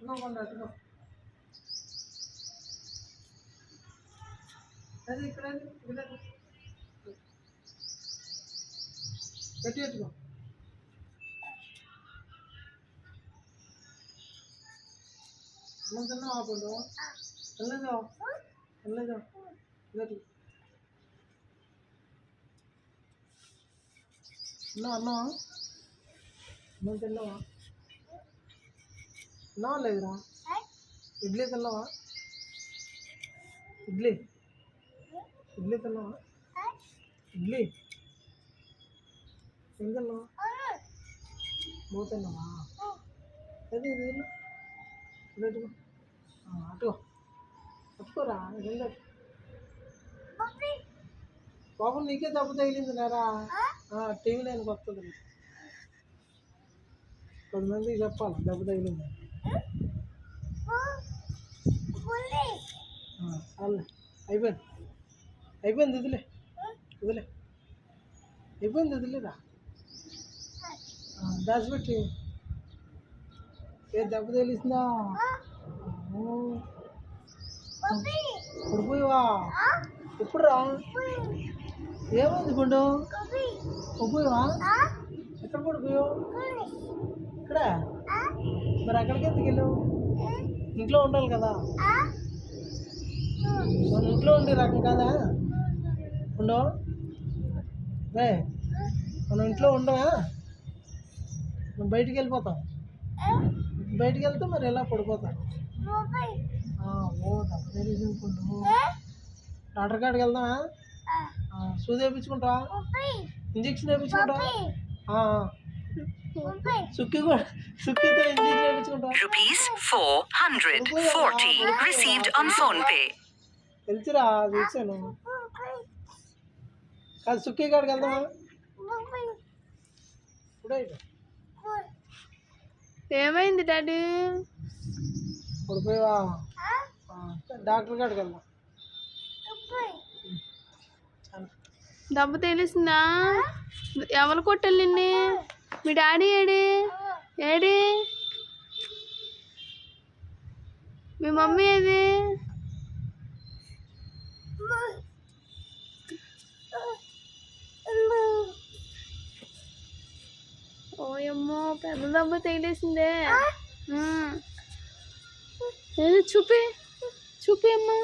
పట్టుకోకుండా అట్టుకో. అది ఇక్కడ పెట్టి పెట్టుకో. అన్నం తిన్నావా అప్పుడు? వెళ్ళలేదా వెళ్ళలేదా ఇదటి అన్నా అన్నావా? అన్నం తిన్నావా? తిన్నావా లేదురా? ఇడ్లీ తిన్నావా? ఇడ్లీ ఇడ్లీ తిన్నావా? ఇడ్లీ ఏం తిన్నావా? మూడు తిన్నావా? అది ఇది అటుకో అటుకో పట్టుకోరా. బాబు నీకే దెబ్బ తగిలింది లేరా? టీవీ నేను వస్తుంది. 10 మందికి చెప్పాలి దెబ్బ తగిలింది. అల్లే అయిపోయింది అయిపోయింది వదిలే వదిలే అయిపోయింది వదిలేరా. దాచిపెట్టి ఏ దెబ్బ తగిలిందా? పడిపోయావా? ఎప్పుడు రా? ఏమైంది గుండు? పడిపోయావా? ఎక్కడ పడిపోయావు? ఇక్కడ మరి అక్కడికి ఎందుకు వెళ్ళావు? ఇంట్లో ఉండాలి కదా. మన ఇంట్లో ఉండే రకం కదా ఉండవు రే. మనం ఇంట్లో ఉండవా? మనం బయటికి వెళ్ళిపోతాం. బయటికి వెళ్తే మరి ఎలా పడిపోతాం? తెలిసించుకుంటూ డాక్టర్ కాడికి వెళ్దామా? సూది వేయించుకుంటా, injection వేయించుకుంటా, సుక్కితో injection వేయించుకుంటా. ₹440 received on PhonePe. తెలుసురా చూసాను. కాదు సుక్కి కాడికి వెళ్దామా? ఏమైంది డాడీ? పడిపోయావా? డాక్టర్ కాడికి వెళ్దాం. దెబ్బ తెలిసిందా? ఎవరు కొట్టాలి నిన్ను? మీ డాడీ ఏడి ఏడి? మీ మమ్మీ ఏది? ఓయమ్మో పెద్ద దెబ్బ తగిలేసిందే. ఏది చూపి చూపి అమ్మా.